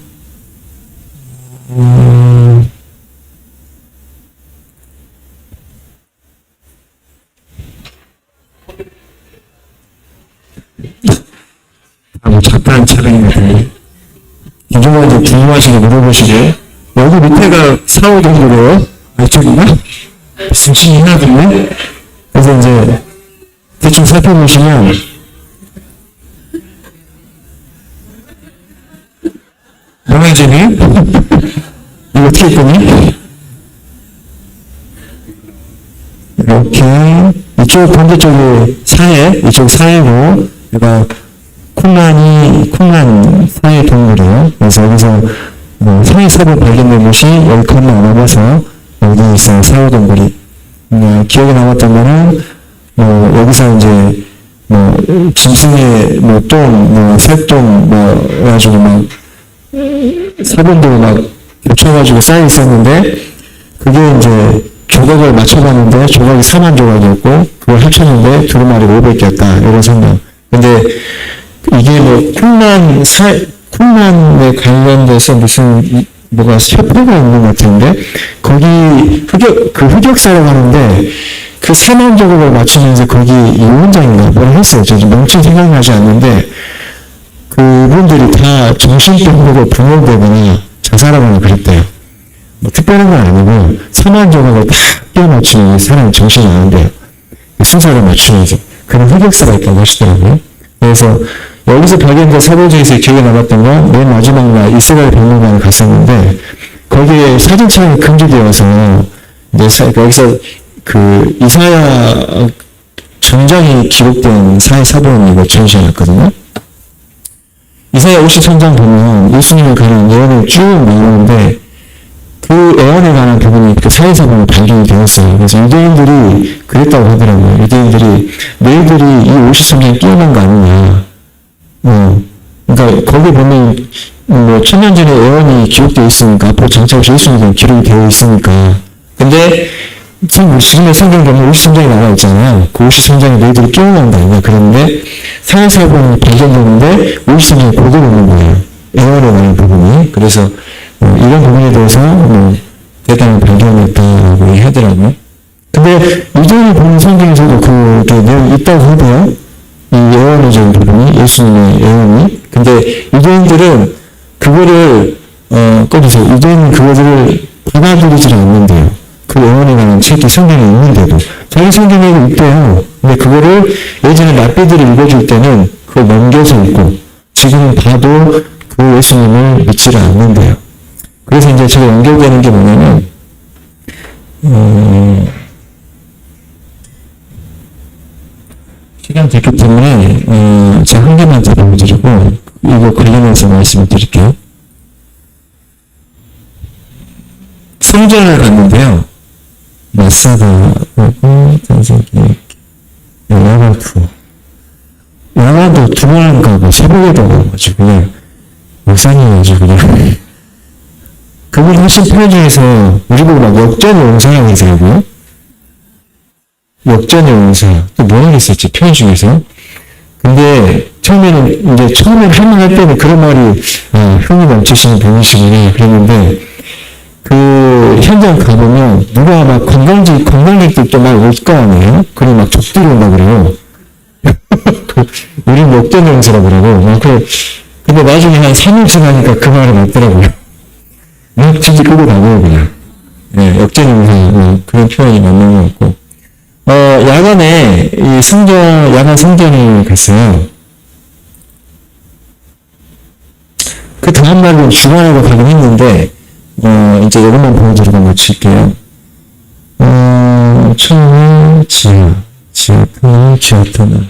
뭐 작다는 촬영이거든요. 김종환이 궁금하시게 물어보시게. 여기 밑에가 사후동굴이에요? 이쪽인가? 무슨 하나들네? 그래서 이제 대충 살펴보시면 명예진이 이거 어떻게 했더니 이렇게 이쪽 반대쪽이 사해, 이쪽 사해고 얘가 쿰란 사해 동굴이에요. 그래서 여기서 사해 삽을 발견된 곳이 여기 건너 넘어서 여기 있어요. 사해 동굴이. 기억에 남았던 거는 여기서 이제 짐승의 똥, 새똥 해가지고 사본들 겹쳐가지고 쌓여 있었는데 그게 이제 조각을 맞춰봤는데 조각이 4만 조각이었고 그걸 합쳤는데 두루마리 500개였다. 이런 설명. 근데 이게 쿰란에 관련돼서 무슨 뭐가 협회가 있는 것 같은데 거기 흑역사라고 하는데 그 4만 조각을 맞추면서 거기 이원장인가 뭘 했어요. 저 지금 명칭 생각나지 않는데 그분들이 다 정신병으로 분열되거나 자살하거나 그랬대요. 뭐 특별한 건 아니고 4만 조각을 다 끼워 맞추는 사람이 정신이 나는데요. 순서를 맞추면서 그런 흑역사가 있다고 하시더라고요. 그래서 여기서 발견된 사본 중에서 기억에 남았던 건 맨 마지막 날 이스라엘 박물관에 갔었는데 거기에 사진 촬영이 금지되어서 이제 여기서 그 이사야 전장이 기록된 사본이 이거 전시해놨거든요. 이사야 53장 보면 예수님에 관한 예언을 쭉 나오는데 그 예언에 관한 부분이 그 사회사본에 발견이 되었어요. 그래서 유대인들이 그랬다고 하더라고요. 유대인들이 너희들이 이 53장에 끼어난 거 아니냐. 그러니까 거기 보면 천년 전에 예언이 기록되어 있으니까 앞으로 장차오실 예수님이 기록이 되어 있으니까. 근데 지금의 성경 보면 53장이 나와 있잖아요. 그 53장에 너희들이 끼어난 거 아니냐. 그런데 사회사본이 발견되는데 53장이 그대로 있는 거예요. 예언에 관한 부분이. 그래서 이런 부분에 대해서 대단한 발견이었다고 얘기하더라고요. 근데 유대인이 보는 성경에서도 그 내용이 있다고 하고요. 이 예언의 부분이 예수님의 예언이. 근데 유대인들은 그거를 꺼주세요. 유대인은 그것을 받아들이지 않는데요. 그 예언에 관한 책이 성경에 있는데도 자기 성경에도 있대요. 근데 그거를 예전에 랍비들이 읽어줄 때는 그걸 넘겨서 읽고, 지금 봐도 그 예수님을 믿지를 않는데요. 그래서 이제 제가 연결되는 게 뭐냐면, 시간 됐기 때문에, 제가 한 개만 더 보여드리고, 이거 관련해서 말씀을 드릴게요. 성전을 갔는데요. 마사가 오고, tanzania, 영화관도, 영화도 2번 가고, 새벽에도 가가지고, 그냥, 목사님이 아주 그냥, 그분 하신 표현 중에서, 우리 보고 막 역전 용사라고 하더라고요. 역전 용사. 또 뭐 하겠었지, 표현 중에서. 근데, 처음에는 할만할 때는 그런 말이, 흥이 넘치시는 분이시구나, 그랬는데, 그, 현장 가보면, 누가 막 관광객들도 막 올 거 아니에요? 그리고 막 족들이 온다 그래요. 우린 역전 용사라고 그러고, 근데 나중에 한 3일 지나니까 그 말이 맞더라고요. 진짜 끄고 가고요, 그냥. 예, 역전 용사, 그런 표현이 맞는 것 같고. 야간에, 야간 성전을 갔어요. 그 다음날은 주말하고 가긴 했는데, 이제 이것만 보여드리고 마칠게요. 처음에 지하 터널.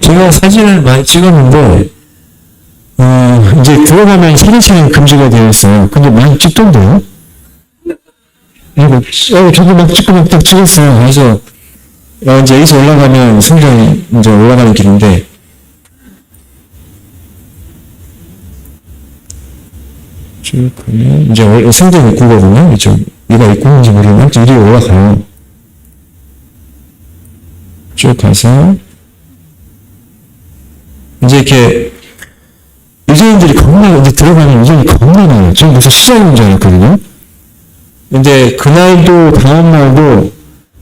제가 사진을 많이 찍었는데, 이제 들어가면 사진 촬영 금지가 되어 있어요. 근데 많이 찍던데요? 저도 막 찍고 막 딱 찍었어요. 그래서, 이제 여기서 올라가면 성전이 이제 올라가는 길인데, 쭉 가면, 이제 성전 입구거든요. 이가 입구인지 모르겠는데, 이리 올라가요. 쭉 가서, 이제 이렇게, 유대인들이 이제 들어가면 유대인이 겁나 많아요. 저는 무슨 시장인 줄 알았거든요. 근데 그날도, 다음날도,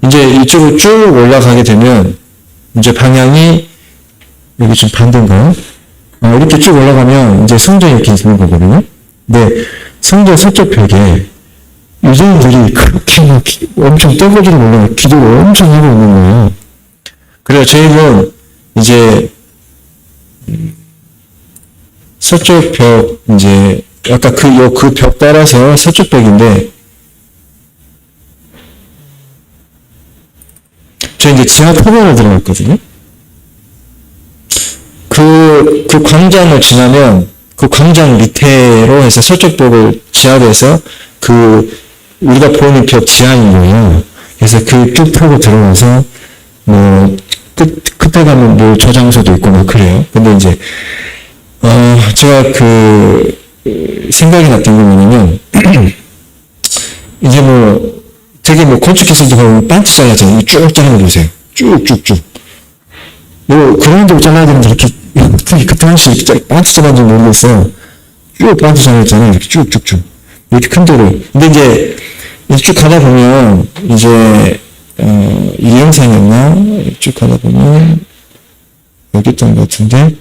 이제 이쪽으로 쭉 올라가게 되면, 이제 방향이, 여기 좀 반대인가요? 이렇게 쭉 올라가면, 이제 성전이 이렇게 있는 거거든요. 근데, 성전 서쪽 벽에, 유대인들이 그렇게 막 엄청 떼거지로 올라가, 기도를 엄청 하고 있는 거예요. 그래서 저희는, 이제, 서쪽 벽, 이제, 아까 그 벽 따라서 서쪽 벽인데, 저 이제 지하 터널을 들어갔거든요. 그 광장을 지나면, 그 광장 밑에로 해서 서쪽 벽을 지하로 해서, 우리가 보이는 벽 지하인 거예요. 그래서 쭉 타고 들어가서, 끝에 가면 뭐 저장소도 있고 막 그래요. 근데 이제, 제가 생각이 났던 게 뭐냐면, 이제 되게 건축기술도 보면 반트 잘라잖아요. 쭉 자르는 거 보세요. 쭉쭉쭉. 그런 데로 잘라야 되는데 이렇게, 그때 한시 이렇게 반트 잘랐는지 모르겠어요. 쭉 반트 잘랐잖아요. 이렇게 쭉쭉쭉. 이렇게 큰 데로. 근데 이제, 쭉 가다 보면, 이제, 이 영상이었나? 쭉 가다 보면, 여기 있던 것 같은데,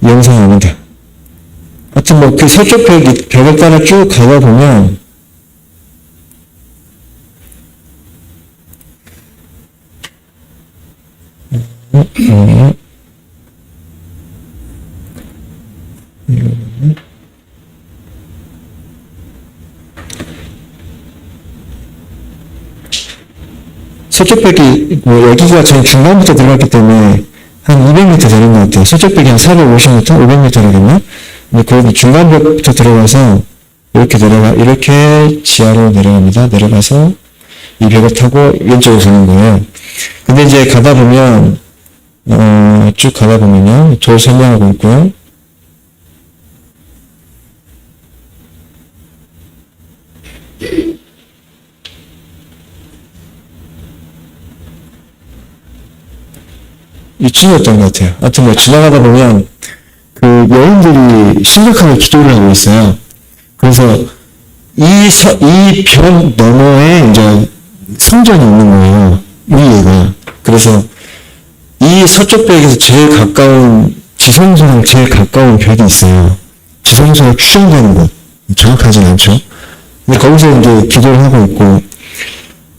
영상이 아니다. 하여튼 그 서쪽 벽을 따라 쭉 가다 보면, 서쪽 벽이, 여기가 저희 중간부터 들어갔기 때문에, 한 200m 되는 것 같아요. 서쪽 벽이 한 450m? 500m라겠나? 근데 거기 중간부터 들어가서, 이렇게 지하로 내려갑니다. 내려가서, 이 벽을 타고 왼쪽으로 가는 거예요. 근데 이제 가다 보면, 쭉 가다 보면요. 돌 설명하고 있고요. 이쯤이었던 것 같아요. 하여튼 지나가다 보면, 여인들이 심각하게 기도를 하고 있어요. 그래서, 이 벽 너머에 이제 성전이 있는 거예요. 위에가. 그 그래서 이 서쪽 벽에서 제일 가까운 지성소랑 제일 가까운 벽이 있어요. 지성소가 추정되는 곳. 정확하진 않죠. 근데 거기서 이제 기도를 하고 있고,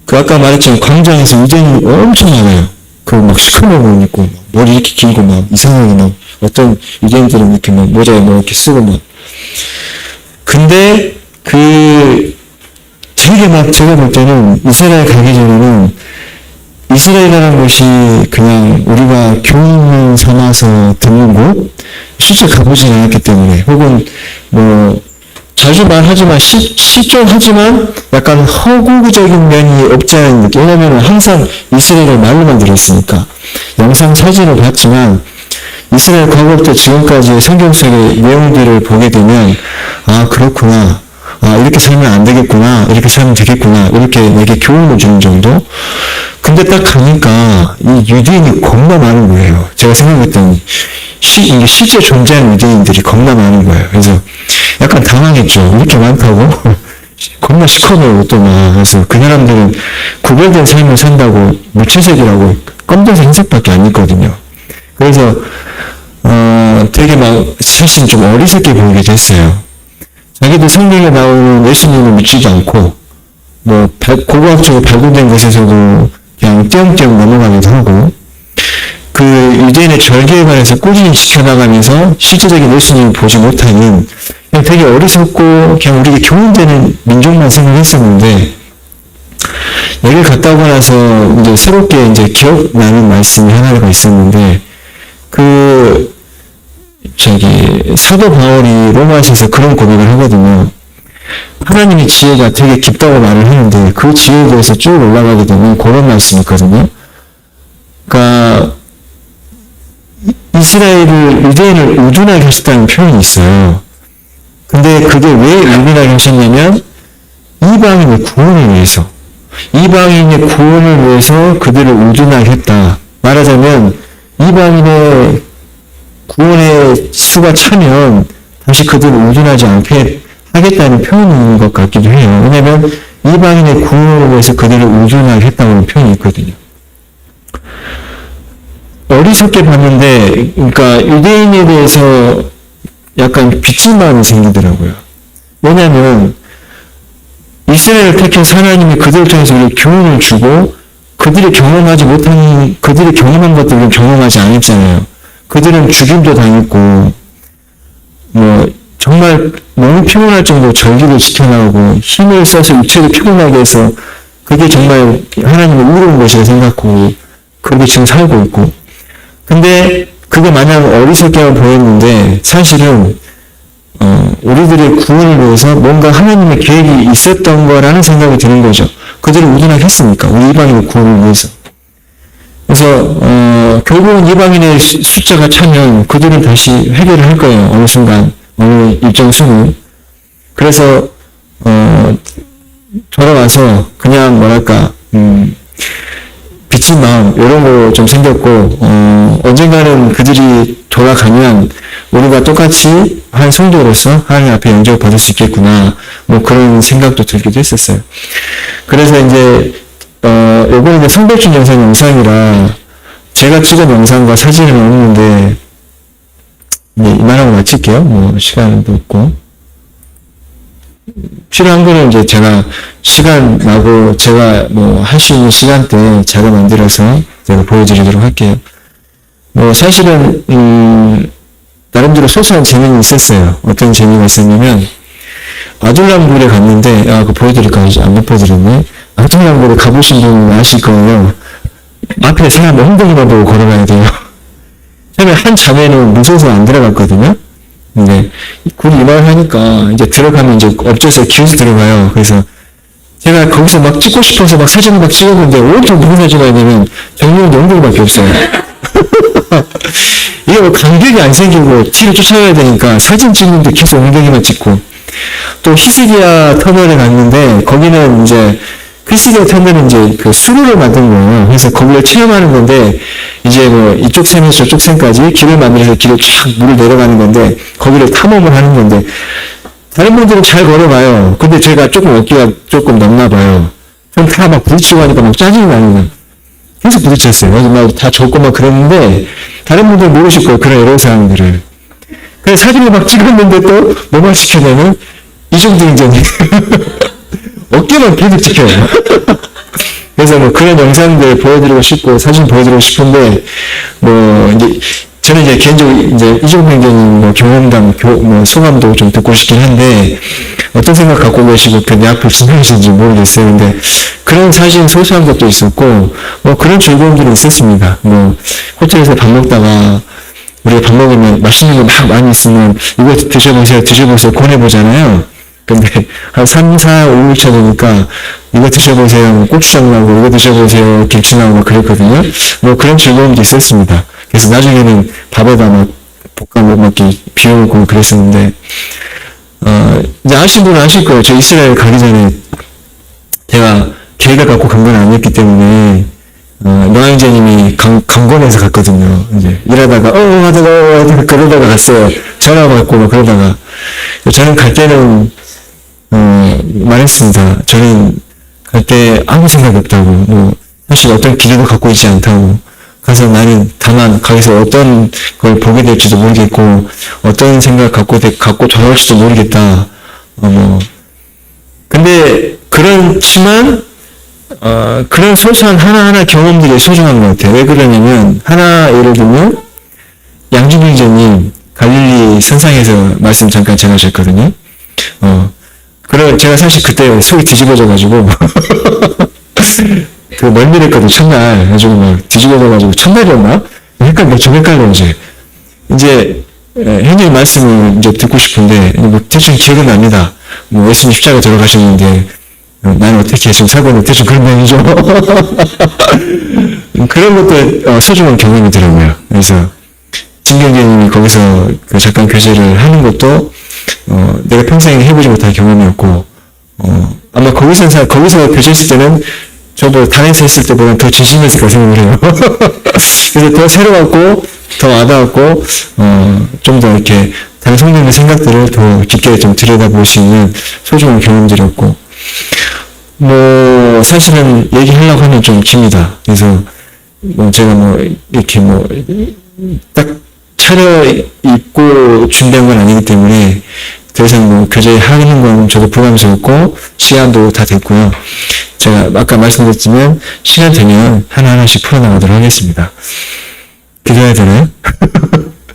그 아까 말했지만 광장에서 유대인이 엄청 많아요. 그 막 시커먼 옷 입고, 머리 이렇게 길고 막 이상하게 막, 어떤 유대인들은 이렇게 막 모자에 뭐 이렇게 쓰고 막. 근데 되게 막 제가 볼 때는 이스라엘 가기 전에는 이스라엘이라는 곳이 그냥 우리가 교훈 삼아서 듣는 곳, 실제 가보지 않았기 때문에, 혹은 뭐 자주 말하지만 실존하지만 약간 허구적인 면이 없지 않은 느낌. 왜냐면 항상 이스라엘을 말로만 들었으니까. 영상 사진을 봤지만 이스라엘 과거부터 지금까지의 성경 속의 내용들을 보게 되면 아 그렇구나. 아 이렇게 살면 안 되겠구나. 이렇게 살면 되겠구나. 이렇게 내게 교훈을 주는 정도. 근데 딱 가니까 이 유대인이 겁나 많은 거예요. 제가 생각했더니 이게 실제 존재하는 유대인들이 겁나 많은 거예요. 그래서 약간 당황했죠. 이렇게 많다고? 겁나 시커매요, 또 막. 그래서 그 사람들은 구별된 삶을 산다고 무채색이라고 검정색 흰색밖에 안 입거든요. 그래서, 되게 막, 사실 좀 어리석게 보이기도 했어요. 자기들 성경에 나오는 예수님을 믿지도 않고, 뭐, 고고학적으로 발굴된 것에서도 그냥 띄엄띄엄 넘어가기도 하고, 그 유대인의 절개에 관해서 꾸준히 지켜나가면서 실제적인 예수님을 보지 못하는 그냥 되게 어리석고 그냥 우리에게 교훈되는 민족만 생각했었는데 여기를 갔다 오고 나서 이제 새롭게 이제 기억나는 말씀이 하나가 있었는데 사도 바울이 로마서에서 그런 고백을 하거든요. 하나님의 지혜가 되게 깊다고 말을 하는데 그 지혜에 대해서 쭉 올라가게 되면 그런 말씀이 있거든요. 그러니까 유대인을 우둔하게 하셨다는 표현이 있어요. 근데 그게 왜 우둔하게 하셨냐면, 이방인의 구원을 위해서. 이방인의 구원을 위해서 그들을 우둔하게 했다. 말하자면, 이방인의 구원의 수가 차면, 다시 그들을 우둔하지 않게 하겠다는 표현인 것 같기도 해요. 왜냐면, 이방인의 구원을 위해서 그들을 우둔하게 했다는 표현이 있거든요. 어리석게 봤는데, 그러니까 유대인에 대해서 약간 빚진 마음이 생기더라고요. 왜냐하면 이스라엘을 택해서 하나님이 그들을 통해서 우리에게 교훈을 주고 그들이 경험한 것들을 경험하지 않았잖아요. 그들은 죽임도 당했고 뭐 정말 너무 피곤할 정도로 절기를 지켜나가고 힘을 써서 육체를 피곤하게 해서 그게 정말 하나님의 의로운 것이라 생각하고 그렇게 지금 살고 있고, 근데 그게 마냥 어리석게만 보였는데 사실은 우리들의 구원을 위해서 뭔가 하나님의 계획이 있었던 거라는 생각이 드는 거죠. 그들을 우둔하게 했으니까 우리 이방인의 구원을 위해서. 그래서 결국은 이방인의 숫자가 차면 그들은 다시 회개를 할 거예요. 어느 순간 어느 일정 수는. 그래서 돌아와서 그냥 뭐랄까 빚진 마음 이런 거 좀 생겼고, 언젠가는 그들이 돌아가면 우리가 똑같이 한 성도로서 하나님 앞에 영접을 받을 수 있겠구나, 뭐 그런 생각도 들기도 했었어요. 그래서 이제 요번에 이제 성백준 영상이라 제가 찍은 영상과 사진은 없는데 이만하고 마칠게요. 뭐 시간도 없고. 필요한 거는 이제 제가 시간 나고 제가 뭐 할 수 있는 시간대 제가 만들어서 제가 보여드리도록 할게요. 뭐 사실은 나름대로 소소한 재미는 있었어요. 어떤 재미가 있었냐면 아둘람굴에 갔는데 그거 보여드릴까 안 보여드렸네. 아둘람굴에 가보신 분은 아실 거예요. 앞에 사람 엉덩이만 보고 걸어가야 돼요. 처음에 한 자매는 무서워서 안 들어갔거든요. 근데 굴이 이만하니까 이제 들어가면 이제 엎쳐서 기어서 들어가요. 그래서 제가 거기서 막 찍고 싶어서 막 사진을 막 찍었는데 온통 누구 사진을 하냐면 정리훈 엉덩이밖에 없어요. 이게 뭐 간격이 안 생기고 뒤를 쫓아가야 되니까 사진 찍는데 계속 엉덩이만 찍고, 또 히스기야 터널에 갔는데 거기는 이제 히스기야 터널은 이제 그 수로를 만든 거예요. 그래서 거기를 체험하는 건데 이제 뭐 이쪽 샘에서 저쪽 샘까지 길을 만들어서 길을 쫙 물을 내려가는 건데 거기를 탐험을 하는 건데 다른 분들은 잘 걸어가요. 근데 제가 조금 어깨가 조금 넘나 봐요. 좀 다 막 부딪히고 하니까 막 짜증이 나는 거예요. 계속 부딪혔어요. 그래서 막 다 적고 막 그랬는데, 다른 분들 모르실 거예요. 그런 애로사항들을. 그래서 사진을 막 찍었는데 또, 뭐만 시켜내면, 이정도 행정이. 어깨만 계속 찍혀요. 그래서 뭐 그런 영상들 보여드리고 싶고, 사진 보여드리고 싶은데, 뭐, 이제, 저는 이제 개인적으로 이제 이정도 행정님 뭐 경험담, 뭐 소감도 좀 듣고 싶긴 한데, 어떤 생각 갖고 계시고, 내 앞을 지나가시는지 모르겠어요. 근데, 그런 사진 소소한 것도 있었고, 뭐 그런 즐거움들이 있었습니다. 뭐, 호텔에서 밥 먹다가, 우리가 밥 먹으면 맛있는 거 막 많이 있으면, 이거 드셔보세요, 권해보잖아요. 근데, 한 3, 4, 5, 6차 되니까, 이거 드셔보세요, 고추장 나오고, 이거 드셔보세요, 김치 나오고, 그랬거든요. 뭐 그런 즐거움도 있었습니다. 그래서 나중에는 밥에다 막 볶아 먹기 비워먹고 그랬었는데, 이제 아시는 분은 아실 거예요. 저 이스라엘 가기 전에, 제가 계획을 갖고 간 건 아니었기 때문에, 노아형제님이 강권에서 갔거든요. 이제 일하다가, 하다가, 그러다가 갔어요. 전화 받고 막 그러다가. 저는 갈 때는, 말했습니다. 저는 갈 때 아무 생각이 없다고, 뭐, 사실 어떤 기대도 갖고 있지 않다고. 가서 나는 다만 거기서 어떤 걸 보게 될지도 모르겠고, 어떤 생각 갖고 돌아올지도 모르겠다. 근데, 그렇지만, 그런 소소한 하나하나 경험들이 소중한 것 같아요. 왜 그러냐면, 하나 예를 들면, 양준일 기자님, 갈릴리 선상에서 말씀 잠깐 전하셨거든요. 제가 사실 그때 속이 뒤집어져가지고, 그 멀미했거든, 첫날. 가지고 막 뒤집어져가지고, 첫날이었나? 좀 헷갈려, 이제. 이제, 형님 말씀을 이제 듣고 싶은데, 뭐, 대충 기억은 납니다. 뭐, 예수님 십자가 들어가셨는데, 나는 어떻게 지금 살고 있는데, 대충 그런 면이죠. 그런 것도 소중한 경험이더라고요. 그래서, 진경재님이 거기서 그 잠깐 교제를 하는 것도, 내가 평생 해보지 못한 경험이었고, 아마 거기서 교제했을 때는, 저보다 다른 데서 했을 때보다 더 진심했을 거라 생각을 해요. 그래서 더 새로웠고, 더 와닿았고, 좀 더 이렇게, 다른 성령의 생각들을 더 깊게 좀 들여다볼 수 있는 소중한 경험들이었고, 뭐, 사실은 얘기하려고 하면 좀 깁니다. 그래서, 뭐, 제가 뭐, 이렇게 뭐, 딱 차려입고 준비한 건 아니기 때문에, 더 이상 뭐, 교제하는 건 저도 부담스럽고, 시간도 다 됐고요. 제가 아까 말씀드렸지만, 시간 되면 하나하나씩 풀어나가도록 하겠습니다. 기도해야 되나요?